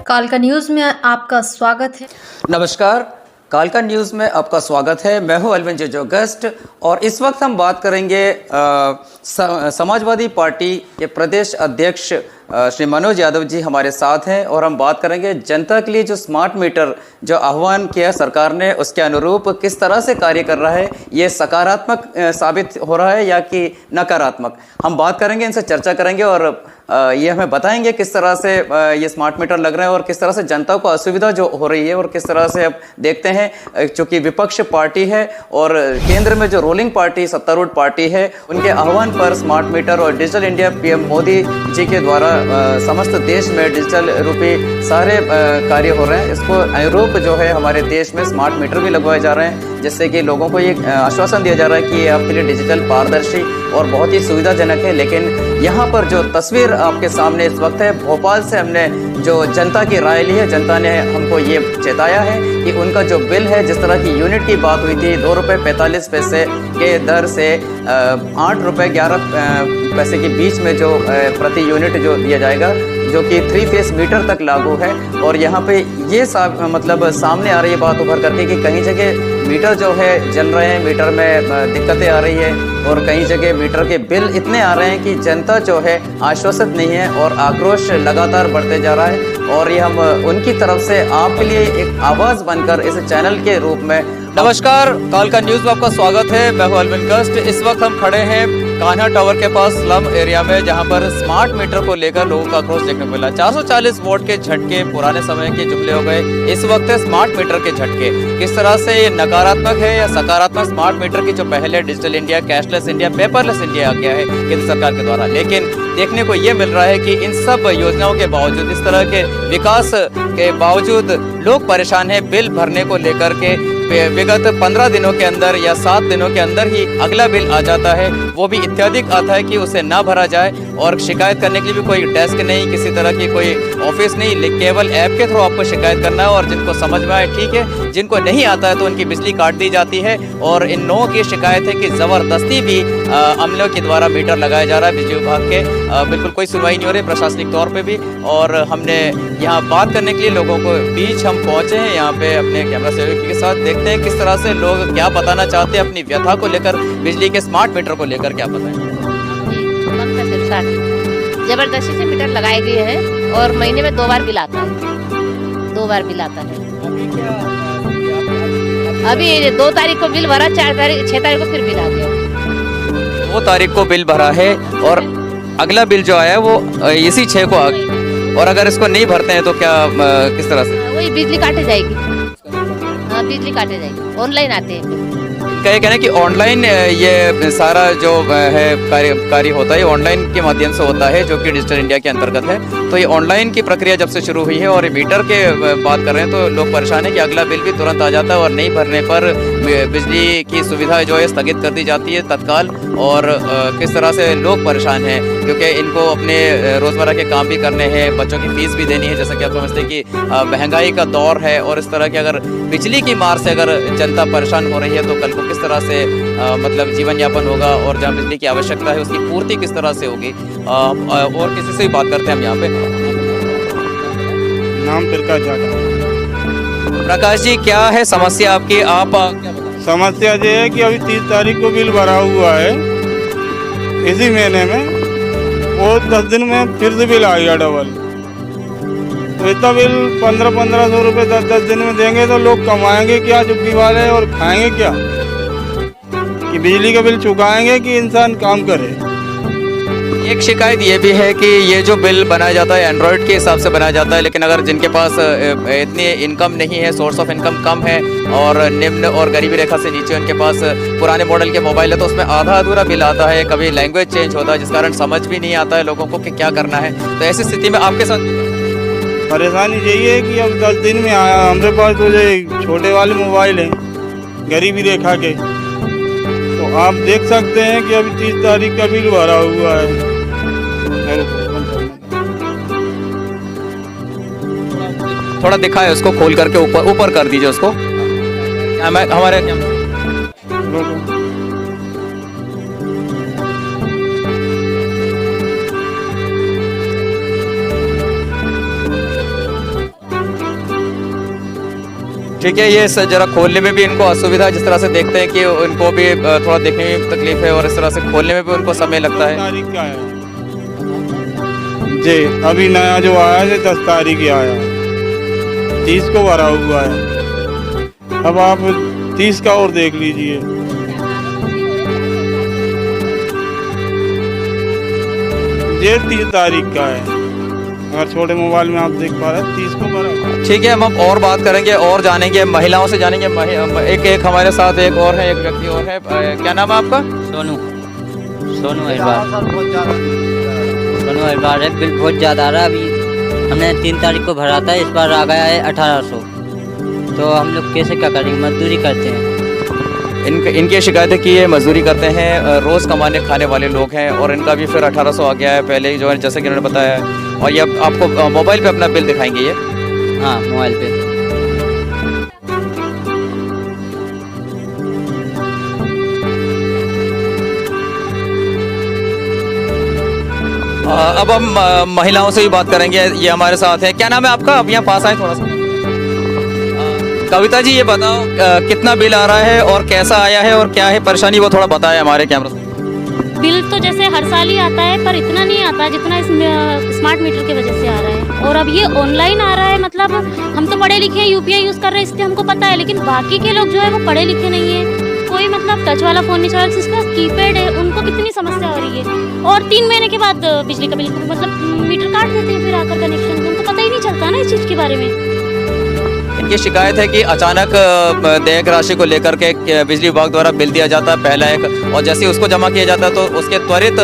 कालका न्यूज़ में आपका स्वागत है। नमस्कार, कालका न्यूज़ में आपका स्वागत है। मैं हूं अलविन जोगस्ट और इस वक्त हम बात करेंगे समाजवादी पार्टी के प्रदेश अध्यक्ष श्री मनोज यादव जी हमारे साथ हैं और हम बात करेंगे जनता के लिए जो स्मार्ट मीटर जो आह्वान किया सरकार ने उसके अनुरूप किस तरह से कार्य कर रहा है, ये सकारात्मक साबित हो रहा है या कि नकारात्मक। हम बात करेंगे, इनसे चर्चा करेंगे और ये हमें बताएंगे किस तरह से ये स्मार्ट मीटर लग रहे हैं और किस तरह से जनता को असुविधा जो हो रही है और किस तरह से अब देखते हैं चूँकि विपक्ष पार्टी है और केंद्र में जो रूलिंग पार्टी सत्तारूढ़ पार्टी है उनके आह्वान पर स्मार्ट मीटर और digital India PM Modi ji के द्वारा समस्त देश में डिजिटल रूपी सारे कार्य हो रहे हैं। इसको अनुरूप जो है हमारे देश में स्मार्ट मीटर भी लगवाए जा रहे हैं, जिससे कि लोगों को ये आश्वासन दिया जा रहा है कि ये आपके लिए डिजिटल पारदर्शी और बहुत ही सुविधाजनक है। लेकिन यहाँ पर जो तस्वीर आपके सामने इस वक्त है, भोपाल से हमने जो जनता की राय ली है, जनता ने हमको ये चेताया है कि उनका जो बिल है, जिस तरह की यूनिट की बात हुई थी, 2 रुपये 45 पैसे के दर से 8 रुपये 11 पैसे के बीच में जो प्रति यूनिट जो दिया जाएगा, जो कि 3 फेस मीटर तक लागू है। और यहाँ पे ये मतलब सामने आ रही है बात उभर करके कि कहीं जगह मीटर जो है जल रहे हैं, मीटर में दिक्कतें आ रही है और कहीं जगह मीटर के बिल इतने आ रहे हैं कि जनता जो है आश्वस्त नहीं है और आक्रोश लगातार बढ़ते जा रहा है। और ये हम उनकी तरफ से आपके लिए एक आवाज़ बनकर इस चैनल के रूप में। नमस्कार, कालका न्यूज़ में आपका स्वागत है। मैं हूं अलविन कस्ट। इस वक्त हम खड़े हैं कान्हा टावर के पास स्लम एरिया में, जहां पर स्मार्ट मीटर को लेकर लोगों का आक्रोश देखने को मिला। 440 वोट के झटके पुराने समय के जुमले हो गए, इस वक्त है स्मार्ट मीटर के झटके। किस तरह से ये नकारात्मक है या सकारात्मक स्मार्ट मीटर की जो पहले digital India, cashless India, paperless India आ गया है केंद्र सरकार के द्वारा, लेकिन देखने को ये मिल रहा है कि इन सब योजनाओं के बावजूद, इस तरह के विकास के बावजूद लोग परेशान हैं बिल भरने को लेकर के। विगत 15 दिनों के अंदर या 7 दिनों के अंदर ही अगला बिल आ जाता है, वो भी इत्यादिक आता है कि उसे ना भरा जाए। और शिकायत करने के लिए भी कोई डेस्क नहीं, किसी तरह की कोई ऑफिस नहीं, केवल ऐप के थ्रू आपको शिकायत करना है। और जिनको समझ में आए ठीक है, जिनको नहीं आता है तो उनकी बिजली काट दी जाती है। और इन लोगों की शिकायत है कि ज़बरदस्ती भी अमलों के द्वारा मीटर लगाया जा रहा है बिजली विभाग के, बिल्कुल कोई सुनवाई नहीं हो रही प्रशासनिक तौर पर भी। और हमने यहाँ बात करने के लिए लोगों को बीच हम पहुँचे हैं यहाँ पे अपने कैमरा सेवक के साथ, देखते हैं किस तरह से लोग क्या बताना चाहते हैं अपनी व्यथा को लेकर, बिजली के स्मार्ट मीटर को लेकर क्या बताएं। जबरदस्ती से मीटर लगाए गए हैं और महीने में 2 बार बिल आता है, 2 बार बिल आता है। अभी 2 तारीख को बिल भरा, 6 तारीख को फिर बिल आ गया। 2 तारीख को बिल भरा है और अगला बिल जो आया है वो इसी 6 को आ गया। और अगर इसको नहीं भरते हैं तो क्या किस तरह से? वही बिजली काटे जाएगी। हाँ, बिजली काटे जाएगी, ऑनलाइन आते हैं। कहे कहना कि ऑनलाइन ये सारा जो है कार्य होता है, ऑनलाइन के माध्यम से होता है, जो कि डिजिटल इंडिया के अंतर्गत है। तो ये ऑनलाइन की प्रक्रिया जब से शुरू हुई है और मीटर के बात कर रहे हैं तो लोग परेशान हैं कि अगला बिल भी तुरंत आ जाता है और नहीं भरने पर बिजली की सुविधा जो है स्थगित कर दी जाती है तत्काल। और किस तरह से लोग परेशान हैं क्योंकि इनको अपने रोज़मर्रा के काम भी करने हैं, बच्चों की फीस भी देनी है, जैसा कि आप समझते हैं कि महंगाई का दौर है। और इस तरह की अगर बिजली की मार से अगर जनता परेशान हो रही है तो कल को किस तरह से मतलब जीवन यापन होगा और जहाँ बिजली की आवश्यकता है उसकी पूर्ति किस तरह से होगी। और किसी से भी बात करते हैं हम यहाँ पे। नाम प्रकाश जाटव। प्रकाश जी, क्या है समस्या आपकी? आप क्या बताएं? समस्या ये है कि अभी 30 तारीख को बिल भरा हुआ है इसी महीने में, और 10 दिन में फिर से बिल आ गया डबल। तो इतना बिल 1500 रुपये 10 दिन में देंगे तो लोग कमाएंगे क्या झुग्गी वाले, और खाएंगे क्या? कि बिजली का बिल चुकाएंगे कि इंसान काम करे। एक शिकायत ये भी है कि ये जो बिल बनाया जाता है एंड्रॉयड के हिसाब से बनाया जाता है, लेकिन अगर जिनके पास इतनी इनकम नहीं है, सोर्स ऑफ इनकम कम है और निम्न और गरीबी रेखा से नीचे उनके पास पुराने मॉडल के मोबाइल है, तो उसमें आधा अधूरा बिल आता है, कभी लैंग्वेज चेंज होता है, जिस कारण समझ भी नहीं आता है लोगों को कि क्या करना है। तो ऐसी स्थिति में आपके साथ परेशानी यही है कि अब 10 दिन में आया। हमारे पास तो जो छोटे वाले मोबाइल हैं गरीबी रेखा के, तो आप देख सकते हैं कि अभी 30 तारीख का बिल भरा हुआ है। थोड़ा दिखाए उसको, खोल करके ऊपर कर दीजिए उसको। हमारे ठीक है, ये जरा खोलने में भी इनको असुविधा, जिस तरह से देखते हैं कि इनको भी थोड़ा देखने में तकलीफ है और इस तरह से खोलने में भी उनको समय लगता है। तारीख का है जी, अभी नया जो आया है 10 तारीख ही आया, 30 को भरा हुआ है। अब आप 30 का और देख लीजिए। ये 30 तारीख का है, अगर छोटे मोबाइल में आप देख पा रहे हैं 30 को भरा हुआ है। ठीक है, हम और बात करेंगे और जानेंगे, महिलाओं से जानेंगे। एक हमारे साथ एक और है, एक व्यक्ति और है। क्या नाम है आपका? सोनू अखबार है। बिल बहुत ज़्यादा आ रहा है। अभी हमने 3 तारीख को भरा था, इस बार आ गया है 1800। तो हम लोग कैसे क्या करेंगे? मजदूरी करते हैं। इनकी शिकायत है कि ये मजदूरी करते हैं, रोज़ कमाने खाने वाले लोग हैं और इनका भी फिर 1800 आ गया है पहले ही, जो है जैसे कि उन्होंने बताया है। और ये अब आपको मोबाइल पे अपना बिल दिखाएंगे ये? हाँ, मोबाइल पे। अब हम महिलाओं से भी बात करेंगे, ये हमारे साथ है। क्या नाम है आपका? अब यहाँ पास आए थोड़ा सा। कविता जी, ये बताओ कितना बिल आ रहा है और कैसा आया है और क्या है परेशानी, वो थोड़ा बताएं हमारे कैमरा से। बिल तो जैसे हर साल ही आता है, पर इतना नहीं आता जितना इस स्मार्ट मीटर की वजह से आ रहा है। और अब ये ऑनलाइन आ रहा है, मतलब हम तो पढ़े लिखे हैं, यूपीआई यूज़ कर रहे हैं, इसलिए हमको पता है। लेकिन बाकी के लोग जो है वो पढ़े लिखे नहीं है, कोई मतलब टच वाला फ़ोन नहीं चला, जिसका कीपैड है, उनको कितनी समस्या हो रही है। और 3 महीने के बाद बिजली का बिल मतलब मीटर काट देते हैं फिर आकर कनेक्शन, उनको पता ही नहीं चलता ना इस चीज़ के बारे में। इनकी शिकायत है कि अचानक देयक राशि को लेकर के बिजली विभाग द्वारा बिल दिया जाता है पहला एक, और जैसे ही उसको जमा किया जाता है तो उसके त्वरित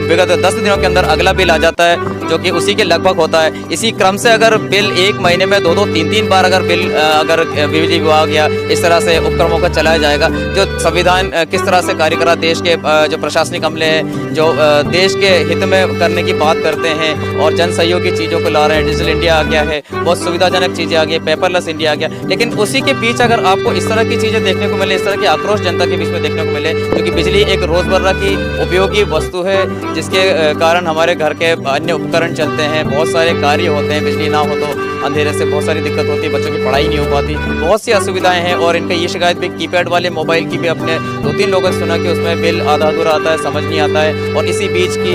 विगत 10 दिनों के अंदर अगला बिल आ जाता है, जो कि उसी के लगभग होता है। इसी क्रम से अगर बिल एक महीने में 2-2, 3-3 बार अगर बिल अगर बिजली विभाग या इस तरह से उपक्रमों का चलाया जाएगा, जो संविधान किस तरह से कार्य कर रहा, देश के जो प्रशासनिक अमले हैं, जो देश के हित में करने की बात करते हैं और जन सहयोग की चीज़ों को ला रहे हैं। डिजिटल इंडिया आ गया है, बहुत सुविधाजनक चीज़ें आ गई, पेपरलेस इंडिया आ गया, लेकिन उसी के बीच अगर आपको इस तरह की चीज़ें देखने को मिले, इस तरह की आक्रोश जनता के बीच में देखने को मिले, क्योंकि बिजली एक रोज़मर्रा की उपयोगी वस्तु है, जिसके कारण हमारे घर के अन्य उपकरण चलते हैं, बहुत सारे कार्य होते हैं। बिजली ना हो तो अंधेरे से बहुत सारी दिक्कत होती है, बच्चों की पढ़ाई नहीं हो पाती, बहुत सी असुविधाएं हैं। और इनका ये शिकायत भी कीपैड वाले मोबाइल की भी अपने 2-3 लोगों से सुना कि उसमें बिल आधा अधूरा आता है, समझ नहीं आता है, और इसी बीच की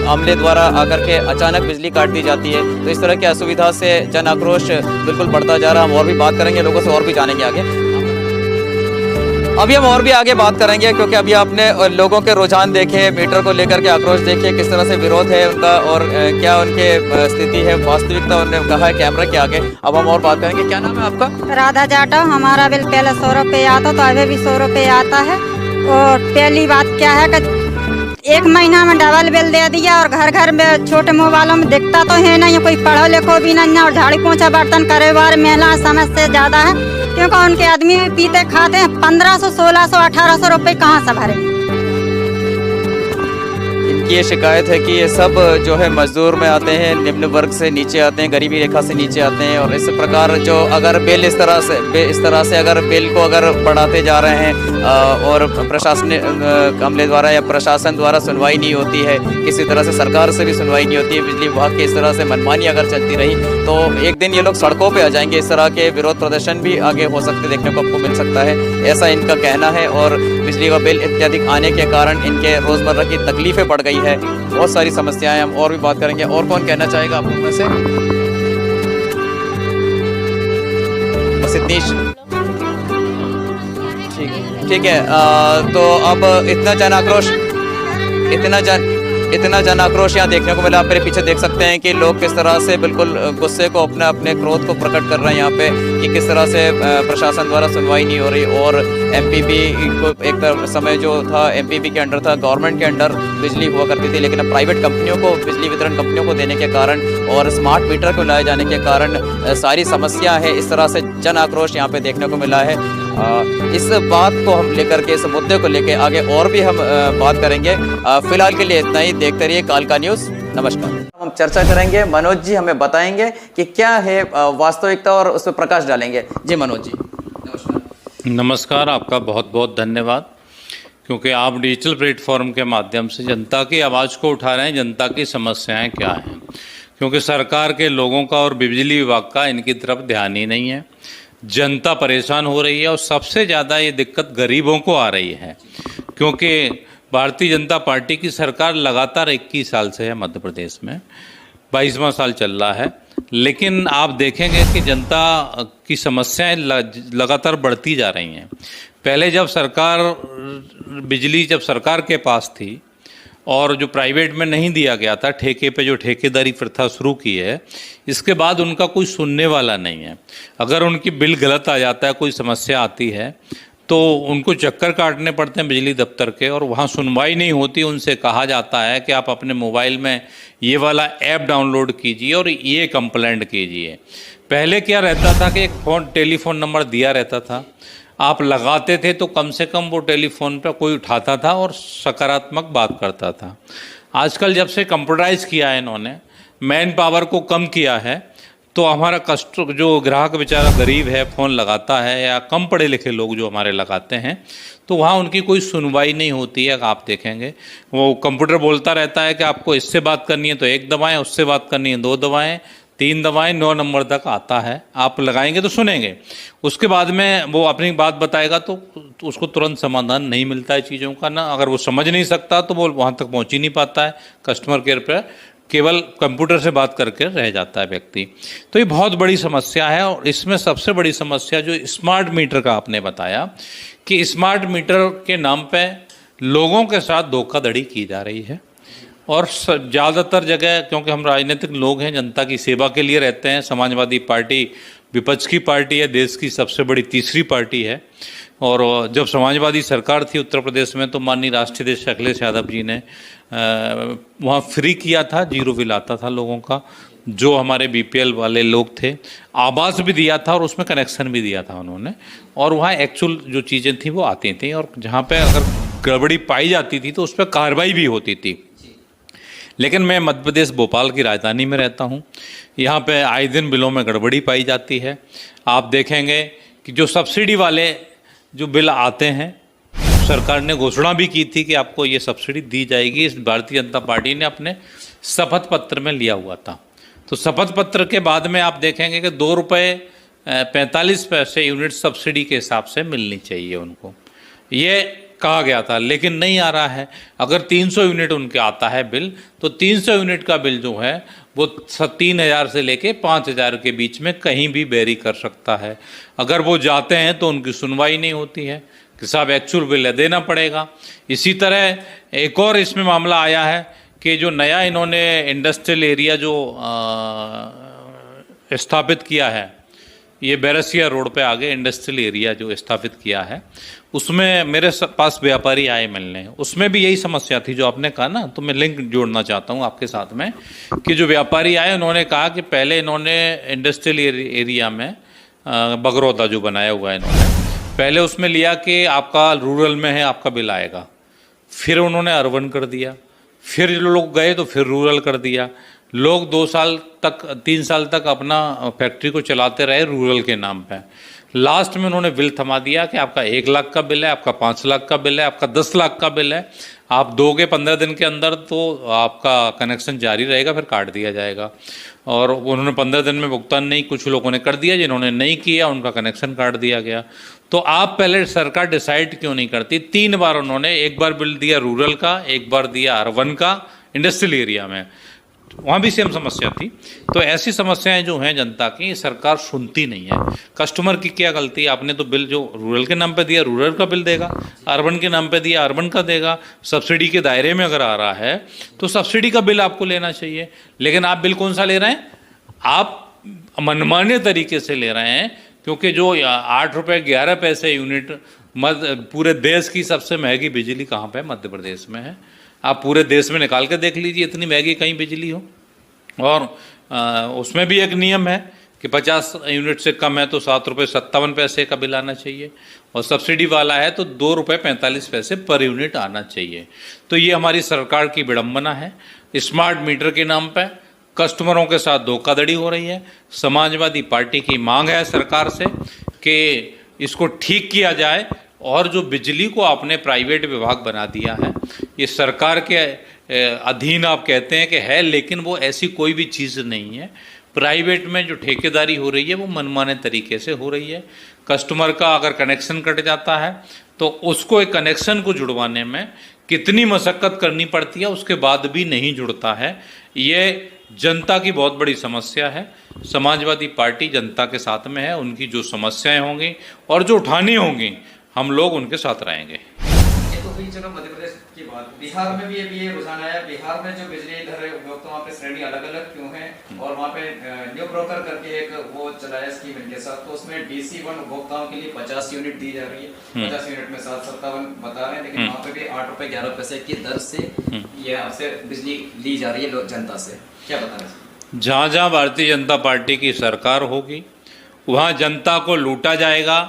अमले द्वारा आकर के अचानक बिजली काट दी जाती है। तो इस तरह की असुविधा से जन आक्रोश बिल्कुल बढ़ता जा रहा है। हम और भी बात करेंगे लोगों से, और भी जानेंगे आगे। अभी हम और भी आगे बात करेंगे, क्योंकि अभी आपने लोगों के रुझान देखे, मीटर को लेकर के आक्रोश देखे, किस तरह से विरोध है उनका और क्या उनके स्थिति है, वास्तविकता उन्होंने कहा है कैमरा के आगे। अब हम और बात करेंगे। क्या नाम है आपका? राधा जाटव। हमारा बिल पहले 100 रुपये आता तो अभी भी 100 रुपये आता है। और पहली बात क्या है कि 1 महीना में डबल बिल दे दिया, और घर घर में छोटे मोबाइलों में दिखता तो है नहीं, कोई पढ़ो लिखो भी नहीं है, और झाड़ी पोछा बर्तन करे वाले महिला समस्या ज़्यादा है, क्योंकि उनके आदमी पीते खाते हैं। 1500, 1600, 1800 रुपये कहाँ से भरें? ये शिकायत है कि ये सब जो है मजदूर में आते हैं, निम्न वर्ग से नीचे आते हैं, गरीबी रेखा से नीचे आते हैं, और इस प्रकार जो अगर बिल इस तरह से अगर बिल को अगर बढ़ाते जा रहे हैं और प्रशासन अमले द्वारा या प्रशासन द्वारा सुनवाई नहीं होती है, किसी तरह से सरकार से भी सुनवाई नहीं होती है, बिजली विभाग की इस तरह से मनमानी अगर चलती रही तो एक दिन ये लोग सड़कों पर आ जाएंगे। इस तरह के विरोध प्रदर्शन भी आगे हो सकते देखने को आपको मिल सकता है, ऐसा इनका कहना है। और बिजली का बिल अत्यधिक आने के कारण इनके रोज़मर्रा की तकलीफें बढ़ गई है, बहुत सारी समस्याएं। हम और भी बात करेंगे। और कौन कहना चाहेगा आप लोगों में से? बस इतनी ठीक है। तो अब इतना जन आक्रोश यहाँ देखने को मिला। आप मेरे पीछे देख सकते हैं कि लोग किस तरह से बिल्कुल गुस्से को अपने क्रोध को प्रकट कर रहे हैं यहाँ पे, कि किस तरह से प्रशासन द्वारा सुनवाई नहीं हो रही। और एमपीपी को एक समय जो था एमपीपी के अंडर था, गवर्नमेंट के अंडर बिजली हुआ करती थी, लेकिन अब प्राइवेट कंपनियों को, बिजली वितरण कंपनियों को देने के कारण और स्मार्ट मीटर को लाए जाने के कारण सारी समस्या है। इस तरह से जन आक्रोश यहाँ पे देखने को मिला है। इस बात को हम लेकर के, इस मुद्दे को लेकर आगे और भी हम बात करेंगे। फिलहाल के लिए इतना ही। देखते रहिए कालका न्यूज़। नमस्कार। हम चर्चा करेंगे, मनोज जी हमें बताएंगे कि क्या है वास्तविकता और उस पर प्रकाश डालेंगे। जी मनोज जी नमस्कार। नमस्कार, आपका बहुत बहुत धन्यवाद, क्योंकि आप डिजिटल प्लेटफॉर्म के माध्यम से जनता की आवाज़ को उठा रहे हैं, जनता की समस्याएं क्या हैं, क्योंकि सरकार के लोगों का और बिजली विभाग का इनकी तरफ ध्यान ही नहीं है। जनता परेशान हो रही है और सबसे ज़्यादा ये दिक्कत गरीबों को आ रही है, क्योंकि भारतीय जनता पार्टी की सरकार लगातार 21 साल से है मध्य प्रदेश में, 22वां साल चल रहा है, लेकिन आप देखेंगे कि जनता की समस्याएं लगातार बढ़ती जा रही हैं। पहले जब बिजली सरकार के पास थी और जो प्राइवेट में नहीं दिया गया था, ठेके पे जो ठेकेदारी प्रथा शुरू की है, इसके बाद उनका कोई सुनने वाला नहीं है। अगर उनकी बिल गलत आ जाता है, कोई समस्या आती है, तो उनको चक्कर काटने पड़ते हैं बिजली दफ्तर के, और वहाँ सुनवाई नहीं होती। उनसे कहा जाता है कि आप अपने मोबाइल में ये वाला ऐप डाउनलोड कीजिए और ये कंप्लेंट कीजिए। पहले क्या रहता था कि एक टेलीफोन नंबर दिया रहता था, आप लगाते थे तो कम से कम वो टेलीफोन पर कोई उठाता था और सकारात्मक बात करता था। आजकल जब से कंप्यूटराइज किया है इन्होंने, मैन पावर को कम किया है, तो हमारा जो ग्राहक बेचारा गरीब है, फ़ोन लगाता है, या कम पढ़े लिखे लोग जो हमारे लगाते हैं, तो वहाँ उनकी कोई सुनवाई नहीं होती है। आप देखेंगे वो कंप्यूटर बोलता रहता है कि आपको इससे बात करनी है तो 1 दबाएं, उससे बात करनी है 2 दबाएं, 3 दबाएं, 9 नंबर तक आता है। आप लगाएंगे तो सुनेंगे, उसके बाद में वो अपनी बात बताएगा तो उसको तुरंत समाधान नहीं मिलता है चीज़ों का ना। अगर वो समझ नहीं सकता तो वो वहाँ तक पहुँच ही नहीं पाता है कस्टमर केयर पर, केवल कंप्यूटर से बात करके रह जाता है व्यक्ति। तो ये बहुत बड़ी समस्या है। और इसमें सबसे बड़ी समस्या जो स्मार्ट मीटर का आपने बताया कि स्मार्ट मीटर के नाम पे लोगों के साथ धोखाधड़ी की जा रही है, और ज़्यादातर जगह, क्योंकि हम राजनीतिक लोग हैं, जनता की सेवा के लिए रहते हैं। समाजवादी पार्टी विपक्ष की पार्टी है, देश की सबसे बड़ी तीसरी पार्टी है, और जब समाजवादी सरकार थी उत्तर प्रदेश में तो माननीय राष्ट्रीय अध्यक्ष अखिलेश यादव जी ने वहाँ फ्री किया था, 0 बिल आता था लोगों का, जो हमारे बीपीएल वाले लोग थे। आवास भी दिया था और उसमें कनेक्शन भी दिया था उन्होंने, और वहाँ एक्चुअल जो चीज़ें थी वो आती थी, और जहाँ पे अगर गड़बड़ी पाई जाती थी तो उस पर कार्रवाई भी होती थी। लेकिन मैं मध्य प्रदेश भोपाल की राजधानी में रहता हूँ, यहाँ पे आए दिन बिलों में गड़बड़ी पाई जाती है। आप देखेंगे कि जो सब्सिडी वाले जो बिल आते हैं, सरकार ने घोषणा भी की थी कि आपको ये सब्सिडी दी जाएगी, इस भारतीय जनता पार्टी ने अपने शपथ पत्र में लिया हुआ था। तो शपथ पत्र के बाद में आप देखेंगे कि 2 रुपये 45 पैसे यूनिट सब्सिडी के हिसाब से मिलनी चाहिए उनको, ये कहा गया था, लेकिन नहीं आ रहा है। अगर 300 यूनिट उनके आता है बिल, तो 300 यूनिट का बिल जो है वो 3000 से लेके 5000 के बीच में कहीं भी वेरी कर सकता है। अगर वो जाते हैं तो उनकी सुनवाई नहीं होती है कि साहब एक्चुअल बिल देना पड़ेगा। इसी तरह एक और इसमें मामला आया है कि जो नया इन्होंने इंडस्ट्रियल एरिया जो स्थापित किया है, ये बैरसिया रोड पे आगे इंडस्ट्रियल एरिया जो स्थापित किया है, उसमें मेरे पास व्यापारी आए मिलने, उसमें भी यही समस्या थी जो आपने कहा ना। तो मैं लिंक जोड़ना चाहता हूँ आपके साथ में कि जो व्यापारी आए उन्होंने कहा कि पहले इन्होंने इंडस्ट्रियल एरिया में बगरौदा जो बनाया हुआ है इन्होंने, पहले उसमें लिया कि आपका रूरल में है, आपका बिल आएगा, फिर उन्होंने अर्बन कर दिया, फिर जो लोग गए तो फिर रूरल कर दिया। लोग 2 साल तक 3 साल तक अपना फैक्ट्री को चलाते रहे रूरल के नाम पे। लास्ट में उन्होंने बिल थमा दिया कि आपका 1 लाख का बिल है, आपका 5 लाख का बिल है, आपका 10 लाख का बिल है, आप दोगे 15 दिन के अंदर तो आपका कनेक्शन जारी रहेगा, फिर काट दिया जाएगा। और उन्होंने 15 दिन में भुगतान नहीं, कुछ लोगों ने कर दिया, जिन्होंने नहीं किया उनका कनेक्शन काट दिया गया। तो आप पहले सरकार डिसाइड क्यों नहीं करती? 3 बार उन्होंने, एक बार बिल दिया रूरल का, एक बार दिया अर्बन का इंडस्ट्रियल एरिया में, वहाँ भी सेम समस्या थी। तो ऐसी समस्याएं जो हैं जनता की, सरकार सुनती नहीं है। कस्टमर की क्या गलती? आपने तो बिल जो रूरल के नाम पे दिया रूरल का बिल देगा, अर्बन के नाम पे दिया अर्बन का देगा। सब्सिडी के दायरे में अगर आ रहा है तो सब्सिडी का बिल आपको लेना चाहिए, लेकिन आप बिल कौन सा ले रहे हैं? आप मनमाने तरीके से ले रहे हैं, क्योंकि जो 8 रुपये 11 पैसे यूनिट पूरे देश की सबसे महंगी बिजली कहाँ पे? मध्य प्रदेश में है। आप पूरे देश में निकाल के देख लीजिए, इतनी महंगी कहीं बिजली हो। और उसमें भी एक नियम है कि 50 यूनिट से कम है तो 7 रुपये 57 पैसे का बिल आना चाहिए, और सब्सिडी वाला है तो 2 रुपये 45 पैसे पर यूनिट आना चाहिए। तो ये हमारी सरकार की विडंबना है। स्मार्ट मीटर के नाम पर कस्टमरों के साथ धोखाधड़ी हो रही है। समाजवादी पार्टी की मांग है सरकार से कि इसको ठीक किया जाए, और जो बिजली को आपने प्राइवेट विभाग बना दिया है, ये सरकार के अधीन आप कहते हैं कि है, लेकिन वो ऐसी कोई भी चीज़ नहीं है। प्राइवेट में जो ठेकेदारी हो रही है वो मनमाने तरीके से हो रही है। कस्टमर का अगर कनेक्शन कट जाता है तो उसको एक कनेक्शन को जुड़वाने में कितनी मशक्क़त करनी पड़ती है, उसके बाद भी नहीं जुड़ता है। ये जनता की बहुत बड़ी समस्या है। समाजवादी पार्टी जनता के साथ में है, उनकी जो समस्याएं होंगी और जो उठानी होंगी हम लोग उनके साथ रहेंगे। ये तो हुई चलो मध्य प्रदेश की बात। बिहार में भी अभी ये रुझान आया। बिहार में जो बिजली दर उपभोक्ताओं पे श्रेणी अलग अलग क्यों है, और वहाँ पे न्यू ब्रोकर करके एक वो चलाया स्कीम इनके साथ, तो उसमें DC1 उपभोक्ताओं के लिए 50 यूनिट दी जा रही है। 50 यूनिट में 757 बता रहे हैं, लेकिन वहाँ पे भी 8 रुपए 11 पैसे की दर से ये आपसे बिजली ली जा रही है जनता से। क्या बता रहे हैं? जहाँ जहाँ भारतीय जनता पार्टी की सरकार होगी वहाँ जनता को लूटा जाएगा।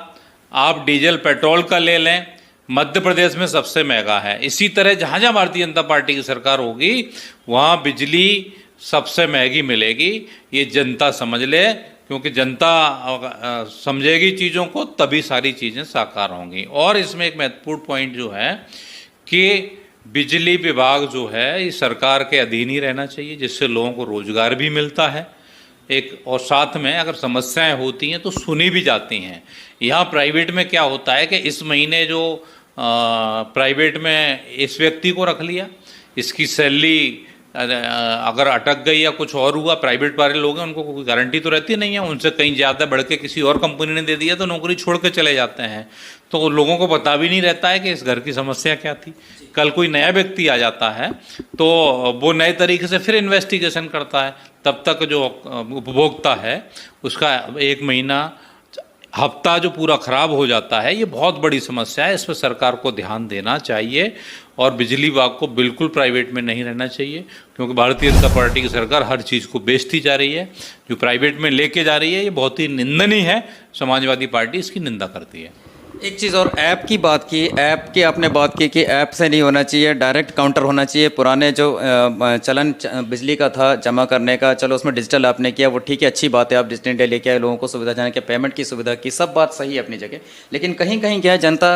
आप डीजल पेट्रोल का ले लें, मध्य प्रदेश में सबसे महंगा है। इसी तरह जहाँ जहाँ भारतीय जनता पार्टी की सरकार होगी वहाँ बिजली सबसे महंगी मिलेगी। ये जनता समझ ले, क्योंकि जनता समझेगी चीज़ों को तभी सारी चीज़ें साकार होंगी। और इसमें एक महत्वपूर्ण पॉइंट जो है कि बिजली विभाग जो है ये सरकार के अधीन ही रहना चाहिए, जिससे लोगों को रोजगार भी मिलता है एक, और साथ में अगर समस्याएं होती हैं तो सुनी भी जाती हैं। यहाँ प्राइवेट में क्या होता है कि इस महीने जो प्राइवेट में इस व्यक्ति को रख लिया, इसकी सैलरी अगर अटक गई या कुछ और हुआ, प्राइवेट वाले लोग हैं उनको कोई गारंटी तो रहती नहीं है, उनसे कहीं ज़्यादा बढ़ के किसी और कंपनी ने दे दिया तो नौकरी छोड़ के चले जाते हैं। तो लोगों को पता भी नहीं रहता है कि इस घर की समस्या क्या थी। कल कोई नया व्यक्ति आ जाता है तो वो नए तरीके से फिर इन्वेस्टिगेशन करता है, तब तक जो उपभोक्ता है उसका एक महीना हफ्ता जो पूरा ख़राब हो जाता है। ये बहुत बड़ी समस्या है, इस पर सरकार को ध्यान देना चाहिए और बिजली विभाग को बिल्कुल प्राइवेट में नहीं रहना चाहिए, क्योंकि भारतीय जनता पार्टी की सरकार हर चीज़ को बेचती जा रही है। जो प्राइवेट में लेके जा रही है ये बहुत ही निंदनीय है। समाजवादी पार्टी इसकी निंदा करती है। एक चीज़ और, ऐप की बात की, ऐप की आपने बात की कि ऐप से नहीं होना चाहिए, डायरेक्ट काउंटर होना चाहिए। पुराने जो चलन बिजली का था जमा करने का, चलो उसमें डिजिटल आपने किया, वो ठीक है, अच्छी बात है, आप डिजिटल इंडिया लेके आए, लोगों को सुविधाजनक के पेमेंट की सुविधा की, सब बात सही है अपनी जगह। लेकिन कहीं कहीं क्या है, जनता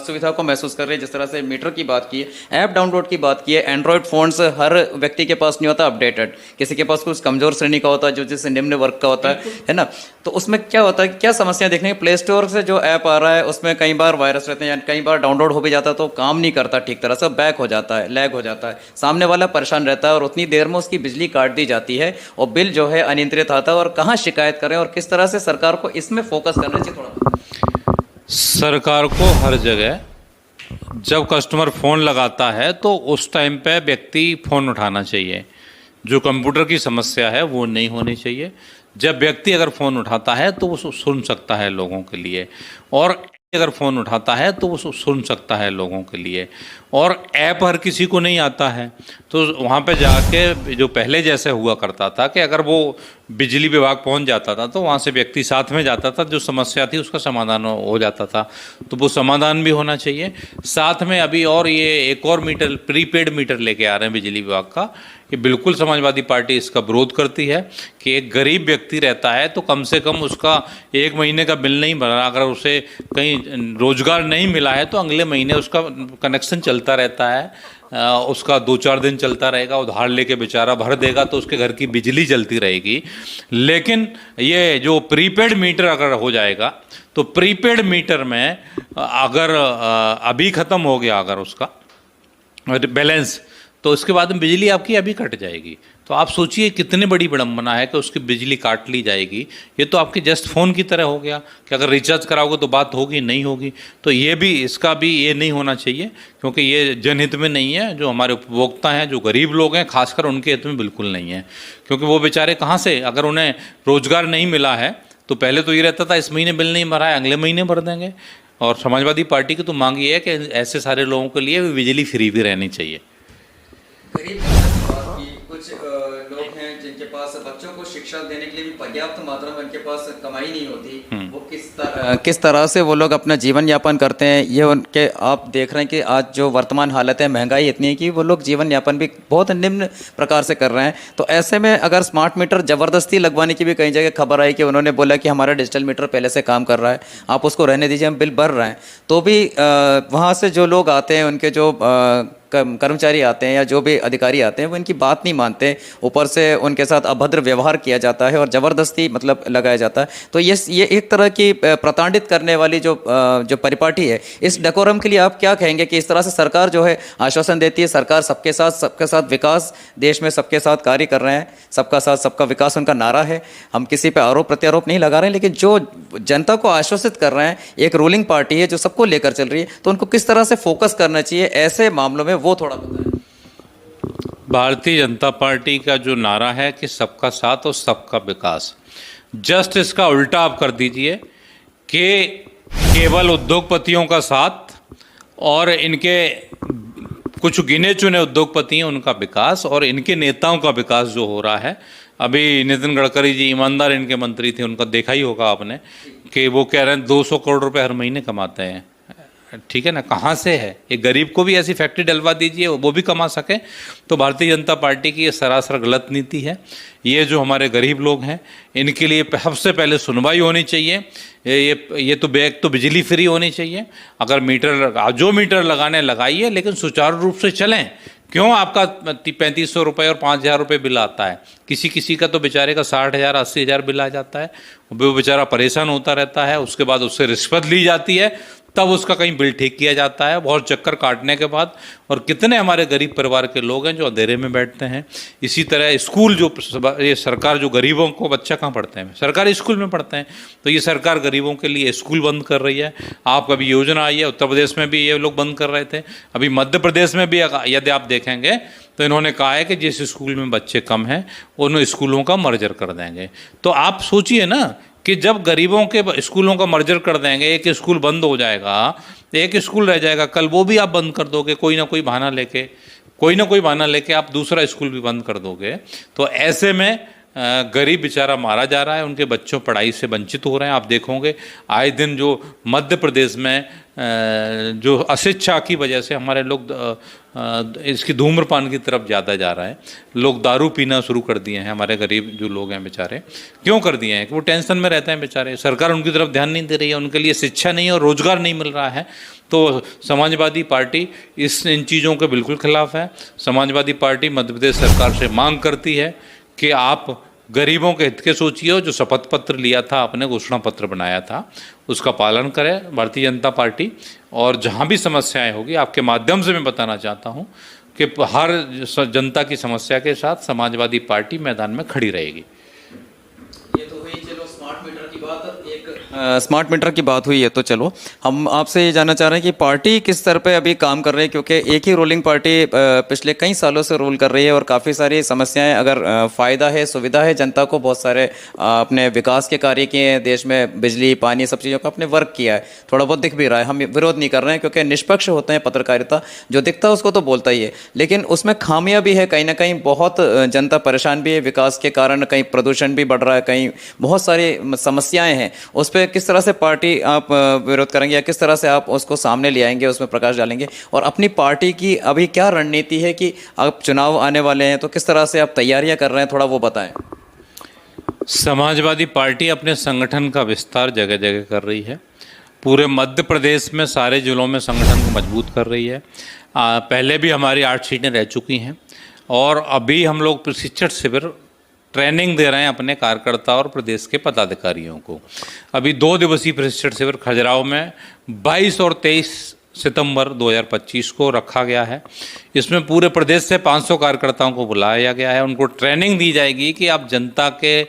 सुविधा को महसूस कर रही है। जिस तरह से मीटर की बात की है, ऐप डाउनलोड की बात की है, एंड्रॉयड फ़ोन्स हर व्यक्ति के पास नहीं होता अपडेटेड, किसी के पास कुछ कमज़ोर श्रेणी का होता है, जो जिससे निम्न वर्ग का होता है ना। तो उसमें क्या होता है, क्या समस्या देखने प्ले स्टोर से जो ऐप आ रहा है उसमें कई बार वायरस रहते हैं, कई बार डाउनलोड हो भी जाता है तो काम नहीं करता ठीक तरह से, बैक हो जाता है, लैग हो जाता है, सामने वाला परेशान रहता है और उतनी देर में उसकी बिजली काट दी जाती है और बिल जो है अनियंत्रित आता है। और कहाँ शिकायत करें और किस तरह से सरकार को इसमें फोकस करना चाहिए थोड़ा? सरकार को हर जगह जब कस्टमर फ़ोन लगाता है तो उस टाइम पे व्यक्ति फ़ोन उठाना चाहिए। जो कंप्यूटर की समस्या है वो नहीं होनी चाहिए। जब व्यक्ति अगर फ़ोन उठाता है तो वो सुन सकता है लोगों के लिए, और अगर फ़ोन उठाता है तो वो सुन सकता है लोगों के लिए। और ऐप हर किसी को नहीं आता है, तो वहाँ पे जाके जो पहले जैसे हुआ करता था कि अगर वो बिजली विभाग पहुँच जाता था तो वहाँ से व्यक्ति साथ में जाता था, जो समस्या थी उसका समाधान हो जाता था, तो वो समाधान भी होना चाहिए। साथ में अभी और ये एक और मीटर, प्रीपेड मीटर लेके आ रहे हैं बिजली विभाग का। ये बिल्कुल समाजवादी पार्टी इसका विरोध करती है कि एक गरीब व्यक्ति रहता है तो कम से कम उसका एक महीने का बिल नहीं भरा, अगर उसे कहीं रोजगार नहीं मिला है तो अगले महीने उसका कनेक्शन चलता रहता है, उसका 2-4 दिन चलता रहेगा, उधार लेके बेचारा भर देगा तो उसके घर की बिजली चलती रहेगी। लेकिन ये जो प्रीपेड मीटर अगर हो जाएगा तो प्रीपेड मीटर में अगर अभी ख़त्म हो गया अगर उसका बैलेंस, तो उसके बाद में बिजली आपकी अभी कट जाएगी। तो आप सोचिए कितनी बड़ी विडंबना है कि उसकी बिजली काट ली जाएगी। ये तो आपके जस्ट फ़ोन की तरह हो गया कि अगर रिचार्ज कराओगे तो बात होगी, नहीं होगी। तो ये भी, इसका भी ये नहीं होना चाहिए, क्योंकि ये जनहित में नहीं है। जो हमारे उपभोक्ता हैं, जो गरीब लोग हैं, खासकर उनके हित में बिल्कुल नहीं है, क्योंकि वो बेचारे कहाँ से, अगर उन्हें रोज़गार नहीं मिला है तो पहले तो ये रहता था इस महीने बिल नहीं भरा है अगले महीने भर देंगे। और समाजवादी पार्टी की तो मांग ये है कि ऐसे सारे लोगों के लिए बिजली फ्री भी रहनी चाहिए। गरीब जनता की बात की, कुछ लोग हैं जिनके पास बच्चों को शिक्षा देने के लिए भी पर्याप्त मात्रा में उनके पास कमाई नहीं होती, वो किस तरह से वो लोग अपना जीवन यापन करते हैं, ये उनके आप देख रहे हैं कि आज जो वर्तमान हालत है, महंगाई इतनी है कि वो लोग जीवन यापन भी बहुत निम्न प्रकार से कर रहे हैं। तो ऐसे में अगर स्मार्ट मीटर ज़बरदस्ती लगवाने की भी कई जगह खबर आई कि उन्होंने बोला कि हमारा डिजिटल मीटर पहले से काम कर रहा है, आप उसको रहने दीजिए, हम बिल भर रहे हैं, तो भी वहाँ से जो लोग आते हैं उनके जो कर्मचारी आते हैं या जो भी अधिकारी आते हैं वो इनकी बात नहीं मानते, ऊपर से उनके साथ अभद्र व्यवहार किया जाता है और ज़बरदस्ती मतलब लगाया जाता है। तो ये एक तरह की प्रताड़ित करने वाली जो परिपाटी है, इस डेकोरम के लिए आप क्या कहेंगे कि इस तरह से सरकार जो है आश्वासन देती है, सरकार सबके साथ विकास, देश में सबके साथ कार्य कर रहे हैं, सबका साथ सबका विकास उनका नारा है, हम किसी पे आरोप प्रत्यारोप नहीं लगा रहे हैं, लेकिन जो जनता को आश्वासित कर रहे हैं, एक रूलिंग पार्टी है जो सबको लेकर चल रही है, तो उनको किस तरह से फोकस करना चाहिए ऐसे मामलों में, वो थोड़ा बताएं। भारतीय जनता पार्टी का जो नारा है कि सबका साथ और सबका विकास, जस्ट इसका उल्टा आप कर दीजिए कि केवल उद्योगपतियों का साथ और इनके कुछ गिने चुने उद्योगपति हैं उनका विकास और इनके नेताओं का विकास जो हो रहा है। अभी नितिन गडकरी जी ईमानदार इनके मंत्री थे, उनका देखा ही होगा आपने कि वो कह रहे हैं 200 करोड़ रुपए हर महीने कमाते हैं। ठीक है ना, कहाँ से है? एक गरीब को भी ऐसी फैक्ट्री डलवा दीजिए, वो भी कमा सके। तो भारतीय जनता पार्टी की ये सरासर गलत नीति है। ये जो हमारे गरीब लोग हैं इनके लिए सबसे पहले सुनवाई होनी चाहिए। ये तो बैग तो बिजली फ्री होनी चाहिए। अगर जो मीटर लगाने लगाइए, लेकिन सुचारू रूप से चलें। क्यों आपका 3500 रुपये और 5000 रुपये बिल आता है? किसी का तो बेचारे का 60,000 80,000 बिल आ जाता है, वो बेचारा परेशान होता रहता है। उसके बाद उससे रिश्वत ली जाती है, तब उसका कहीं बिल ठीक किया जाता है, बहुत चक्कर काटने के बाद। और कितने हमारे गरीब परिवार के लोग हैं जो अंधेरे में बैठते हैं। इसी तरह स्कूल ये सरकार जो गरीबों को, बच्चा कहाँ पढ़ते हैं? सरकारी स्कूल में पढ़ते हैं। तो ये सरकार गरीबों के लिए स्कूल बंद कर रही है। आप अभी योजना आई है, उत्तर प्रदेश में भी ये लोग बंद कर रहे थे, अभी मध्य प्रदेश में भी यदि आप देखेंगे तो इन्होंने कहा है कि जिस स्कूल में बच्चे कम हैं उन स्कूलों का मर्जर कर देंगे। तो आप सोचिए ना कि जब गरीबों के स्कूलों का मर्जर कर देंगे, एक स्कूल बंद हो जाएगा, एक स्कूल रह जाएगा, कल वो भी आप बंद कर दोगे, कोई ना कोई बहाना लेके आप दूसरा स्कूल भी बंद कर दोगे। तो ऐसे में गरीब बेचारा मारा जा रहा है, उनके बच्चों पढ़ाई से वंचित हो रहे हैं। आप देखोगे आए दिन जो मध्य प्रदेश में जो अशिक्षा की वजह से हमारे लोग इसकी धूम्रपान की तरफ ज़्यादा जा रहा है। लोग दारू पीना शुरू कर दिए हैं। हमारे गरीब जो लोग हैं बेचारे क्यों कर दिए हैं कि वो टेंशन में रहते हैं बेचारे, सरकार उनकी तरफ ध्यान नहीं दे रही है, उनके लिए शिक्षा नहीं और रोजगार नहीं मिल रहा है। तो समाजवादी पार्टी इन चीज़ों के बिल्कुल खिलाफ है। समाजवादी पार्टी मध्य प्रदेश सरकार से मांग करती है कि आप गरीबों के हित के सोचिए। जो शपथ पत्र लिया था, आपने घोषणा पत्र बनाया था, उसका पालन करें भारतीय जनता पार्टी। और जहाँ भी समस्याएं होगी, आपके माध्यम से मैं बताना चाहता हूँ कि हर जनता की समस्या के साथ समाजवादी पार्टी मैदान में खड़ी रहेगी। ये तो हुई चलो स्मार्ट मीटर की बात, स्मार्ट मीटर की बात हुई है। तो चलो हम आपसे ये जानना चाह रहे हैं कि पार्टी किस स्तर पे अभी काम कर रही है, क्योंकि एक ही रूलिंग पार्टी पिछले कई सालों से रूल कर रही है और काफ़ी सारी समस्याएं, अगर फ़ायदा है, सुविधा है जनता को, बहुत सारे अपने विकास के कार्य किए हैं देश में, बिजली पानी सब चीज़ों का अपने वर्क किया है, थोड़ा बहुत दिख भी रहा है। हम विरोध नहीं कर रहे हैं क्योंकि निष्पक्ष होते हैं पत्रकारिता, जो दिखता है उसको तो बोलता ही है, लेकिन उसमें खामियां भी है कहीं ना कहीं। बहुत जनता परेशान भी है विकास के कारण, कहीं प्रदूषण भी बढ़ रहा है, कहीं बहुत सारी समस्याएं हैं। उस पर किस तरह से पार्टी आप विरोध करेंगे या किस तरह से आप उसको सामने ले आएंगे, उसमें प्रकाश डालेंगे? और अपनी पार्टी की अभी क्या रणनीति है कि अब चुनाव आने वाले हैं तो किस तरह से आप तैयारियां कर रहे हैं, थोड़ा वो बताएं। समाजवादी पार्टी अपने संगठन का विस्तार जगह जगह कर रही है। पूरे मध्य प्रदेश में सारे जिलों में संगठन को मजबूत कर रही है। पहले भी हमारी 8 सीटें रह चुकी हैं और अभी हम लोग प्रशिक्षण शिविर ट्रेनिंग दे रहे हैं अपने कार्यकर्ता और प्रदेश के पदाधिकारियों को। अभी 2 दिवसीय प्रशिक्षण शिविर खजुराहो में 22 और 23 सितंबर 2025 को रखा गया है। इसमें पूरे प्रदेश से 500 कार्यकर्ताओं को बुलाया गया है। उनको ट्रेनिंग दी जाएगी कि आप जनता के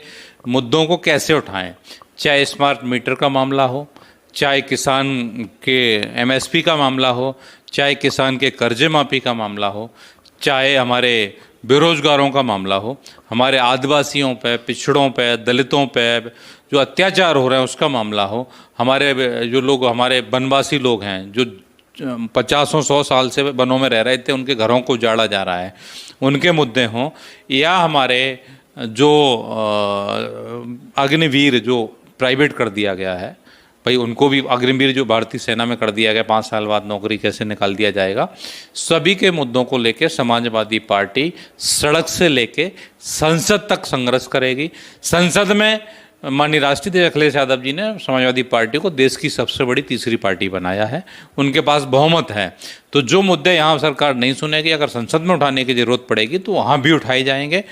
मुद्दों को कैसे उठाएं, चाहे स्मार्ट मीटर का मामला हो, चाहे किसान के MSP का मामला हो, चाहे किसान के कर्जे माफी का मामला हो, चाहे हमारे बेरोजगारों का मामला हो, हमारे आदिवासियों पे, पिछड़ों पे, दलितों पे जो अत्याचार हो रहे हैं उसका मामला हो, हमारे जो लोग, हमारे वनवासी लोग हैं जो 50-100 साल से वनों में रह रहे थे, उनके घरों को उजाड़ा जा रहा है, उनके मुद्दे हों, या हमारे जो अग्निवीर जो प्राइवेट कर दिया गया है, भाई उनको भी, अग्निवीर जो भारतीय सेना में कर दिया गया, 5 साल बाद नौकरी कैसे निकाल दिया जाएगा, सभी के मुद्दों को लेकर समाजवादी पार्टी सड़क से लेके संसद तक संघर्ष करेगी। संसद में माननीय राष्ट्रीय अध्यक्ष अखिलेश यादव जी ने समाजवादी पार्टी को देश की सबसे बड़ी तीसरी पार्टी बनाया है। उनके पास बहुमत है, तो जो मुद्दे यहाँ सरकार नहीं सुनेगी, अगर संसद में उठाने की ज़रूरत पड़ेगी तो वहाँ भी उठाए जाएंगे,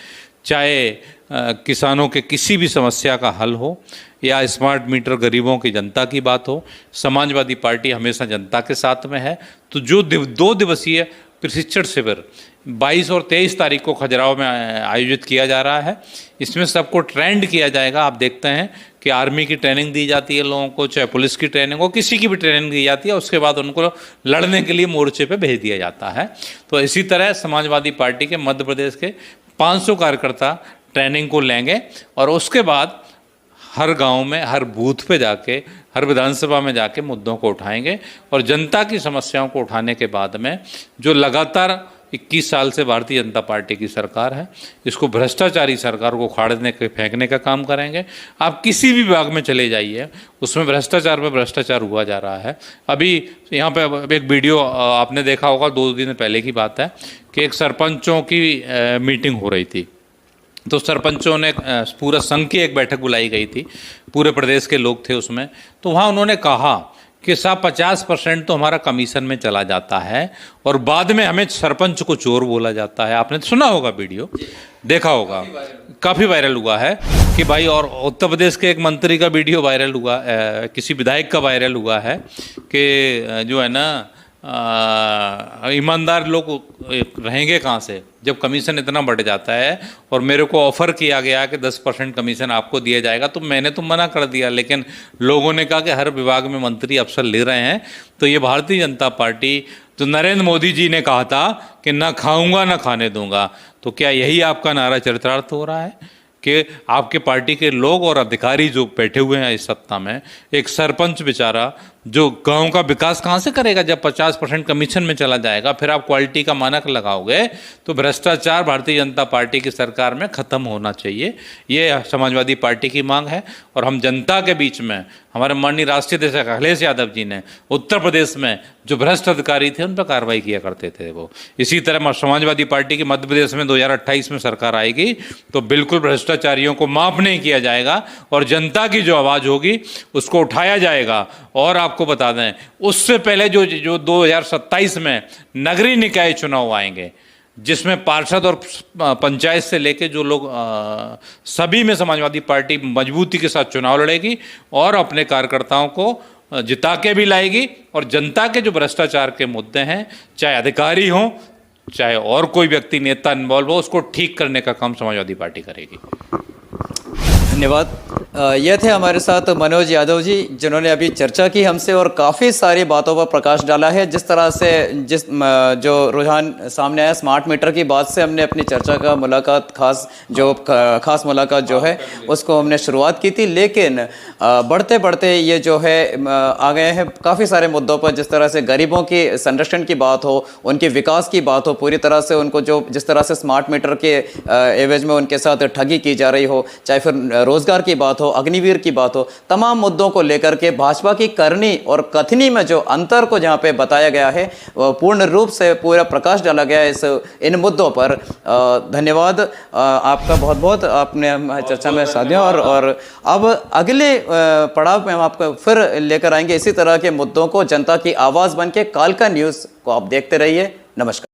चाहे किसानों के किसी भी समस्या का हल हो या स्मार्ट मीटर गरीबों की जनता की बात हो। समाजवादी पार्टी हमेशा जनता के साथ में है। तो जो 2 दिवसीय प्रशिक्षण शिविर 22 और 23 तारीख को खजुराहो में आयोजित किया जा रहा है, इसमें सबको ट्रेंड किया जाएगा। आप देखते हैं कि आर्मी की ट्रेनिंग दी जाती है लोगों को, चाहे पुलिस की ट्रेनिंग हो, किसी की भी ट्रेनिंग दी जाती है, उसके बाद उनको लड़ने के लिए मोर्चे पे भेज दिया जाता है। तो इसी तरह समाजवादी पार्टी के मध्य प्रदेश के 500 कार्यकर्ता ट्रेनिंग को लेंगे और उसके बाद हर गांव में, हर बूथ पे जाके, हर विधानसभा में जाके मुद्दों को उठाएंगे और जनता की समस्याओं को उठाने के बाद में जो लगातार 21 साल से भारतीय जनता पार्टी की सरकार है, इसको भ्रष्टाचारी सरकार को उखाड़ने के फेंकने का काम करेंगे। आप किसी भी विभाग में चले जाइए, उसमें भ्रष्टाचार पे भ्रष्टाचार हुआ जा रहा है। अभी यहाँ पे एक वीडियो आपने देखा होगा, 2 दिन पहले की बात है कि एक सरपंचों की मीटिंग हो रही थी। तो सरपंचों ने पूरा संघ की एक बैठक बुलाई गई थी, पूरे प्रदेश के लोग थे उसमें। तो वहाँ उन्होंने कहा कि साहब 50% तो हमारा कमीशन में चला जाता है और बाद में हमें सरपंच को चोर बोला जाता है। आपने सुना होगा, वीडियो देखा होगा, काफ़ी वायरल हुआ है कि भाई। और उत्तर प्रदेश के एक मंत्री का वीडियो वायरल हुआ, किसी विधायक का वायरल हुआ है कि जो है ना ईमानदार लोग रहेंगे कहाँ से जब कमीशन इतना बढ़ जाता है। और मेरे को ऑफ़र किया गया कि 10% कमीशन आपको दिया जाएगा, तो मैंने तो मना कर दिया, लेकिन लोगों ने कहा कि हर विभाग में मंत्री अफसर ले रहे हैं। तो ये भारतीय जनता पार्टी, तो नरेंद्र मोदी जी ने कहा था कि ना खाऊंगा ना खाने दूंगा, तो क्या यही आपका नारा चरितार्थ हो रहा है कि आपके पार्टी के लोग और अधिकारी जो बैठे हुए हैं इस सत्ता में, एक सरपंच बेचारा जो गांव का विकास कहाँ से करेगा जब 50% कमीशन में चला जाएगा। फिर आप क्वालिटी का मानक लगाओगे तो भ्रष्टाचार भारतीय जनता पार्टी की सरकार में ख़त्म होना चाहिए। ये समाजवादी पार्टी की मांग है और हम जनता के बीच में, हमारे माननीय राष्ट्रीय अध्यक्ष अखिलेश यादव जी ने उत्तर प्रदेश में जो भ्रष्ट अधिकारी थे उन पर कार्रवाई किया करते थे वो। इसी तरह समाजवादी पार्टी की मध्य प्रदेश में 2028 में सरकार आएगी तो बिल्कुल भ्रष्टाचारियों को माफ़ नहीं किया जाएगा और जनता की जो आवाज़ होगी उसको उठाया जाएगा। और आपको बता दें, उससे पहले जो 2027 में नगरीय निकाय चुनाव आएंगे, जिसमें पार्षद और पंचायत से लेके जो लोग सभी में समाजवादी पार्टी मजबूती के साथ चुनाव लड़ेगी और अपने कार्यकर्ताओं को जिता के भी लाएगी और जनता के जो भ्रष्टाचार के मुद्दे हैं, चाहे अधिकारी हों चाहे और कोई व्यक्ति नेता इन्वॉल्व हो, उसको ठीक करने का काम समाजवादी पार्टी करेगी। धन्यवाद। ये थे हमारे साथ मनोज यादव जी, जिन्होंने अभी चर्चा की हमसे और काफ़ी सारी बातों पर प्रकाश डाला है। जिस तरह से जो रुझान सामने आया स्मार्ट मीटर की बात से, हमने अपनी चर्चा का खास मुलाकात जो है उसको हमने शुरुआत की थी। लेकिन बढ़ते बढ़ते ये जो है आ गए हैं काफ़ी सारे मुद्दों पर, जिस तरह से गरीबों की संरक्षण की बात हो, उनके विकास की बात हो, पूरी तरह से उनको जिस तरह से स्मार्ट मीटर के एवज में उनके साथ ठगी की जा रही हो, चाहे फिर रोजगार की बात हो, अग्निवीर की बात हो, तमाम मुद्दों को लेकर के भाजपा की करनी और कथनी में जो अंतर को जहां पे बताया गया है, पूर्ण रूप से पूरा प्रकाश डाला गया है इन मुद्दों पर। धन्यवाद आपका बहुत बहुत, आपने चर्चा में साथ दिया। और अब अगले पड़ाव में हम आपको फिर लेकर आएंगे इसी तरह के मुद्दों को, जनता की आवाज़ बन के। कालका न्यूज़ को आप देखते रहिए। नमस्कार।